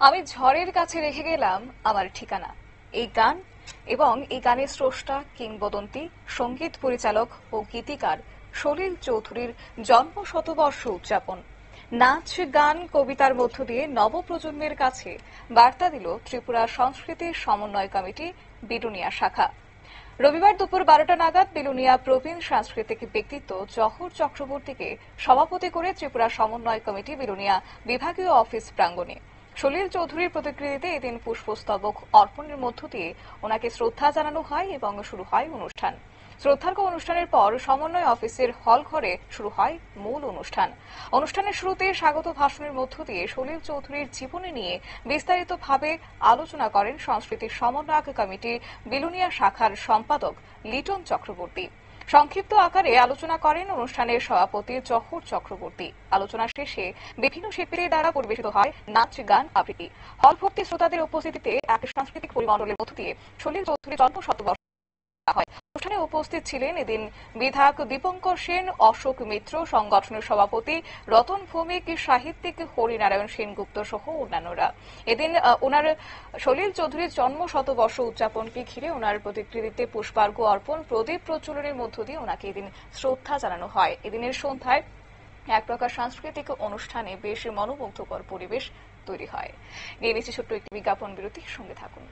আমি ঝড়ের কাছে রেখে গেলাম আমার ঠিকানা। এই গান এবং এই গানের স্রষ্টা, কিংবদন্তি সঙ্গীত পরিচালক ও গীতিকার সলিল চৌধুরীর জন্ম শতবর্ষ উদযাপন। নাচ, গান, কবিতার মধ্য দিয়ে নবপ্রজন্মের কাছে বার্তা দিল ত্রিপুরা সংস্কৃতি সমন্বয় কমিটি বিলুনিয়া শাখা। রবিবার দুপুর 12টা নাগাদ বিলুনিয়া প্রবীণ সাংস্কৃতিক ব্যক্তিত্ব জহর চক্রবর্তীকে সভাপতি করে ত্রিপুরা সমন্বয় কমিটি বিলুনিয়া বিভাগীয় অফিস প্রাঙ্গণে সলিল চৌধুরীর প্রতিকৃতিতে এদিন পুষ্পস্তবক অর্পণের মধ্য দিয়ে ওনাকে শ্রদ্ধা জানানো হয় এবং শুরু হয় অনুষ্ঠান। শ্রদ্ধার্ঘ অনুষ্ঠানের পর সমন্বয় অফিসের হল ঘরে শুরু হয় মূল অনুষ্ঠান। অনুষ্ঠানের শুরুতে স্বাগত ভাষণের মধ্য দিয়ে সলিল চৌধুরীর জীবনী নিয়ে বিস্তারিতভাবে আলোচনা করেন সংস্কৃতি সমন্বয়ক কমিটির বিলুনিয়া শাখার সম্পাদক লিটন চক্রবর্তী। সংক্ষিপ্ত আকারে আলোচনা করেন অনুষ্ঠানের সভাপতি জহর চক্রবর্তী। আলোচনা শেষে বিভিন্ন শিল্পীদের দ্বারা পরিবেশিত হয় নাচ, গান, আবৃত্তি। হল ভর্তি শ্রোতাদের উপস্থিতিতে এক সাংস্কৃতিক পরিমণ্ডলের মধ্য দিয়ে সলিল চৌধুরীর জন্ম শতবর্ষ হয়। অনুষ্ঠানে উপস্থিত ছিলেন এদিন বিধায়ক দীপঙ্কর সেন, অশোক মিত্র, সংগঠনের সভাপতি রতন ভৌমিক, সাহিত্যিক হরিনারায়ণ সেনগুপ্ত সহ অন্যান্যরা। এদিন ওনার সলিল চৌধুরীর জন্ম শতবর্ষ উদযাপনকে ঘিরে ওনার প্রতিকৃতিতে পুষ্পার্ঘ অর্পণ, প্রদীপ প্রজ্বলনের মধ্য দিয়ে ওনাকে এদিন শ্রদ্ধা জানানো হয়। এদিনের সন্ধ্যায় এক প্রকার সাংস্কৃতিক অনুষ্ঠানে বেশ মনোমুগ্ধকর পরিবেশ তৈরি হয়। নিয়ে নিচ্ছি ছোট্ট একটি বিজ্ঞাপন বিরতি, সঙ্গে থাকুন।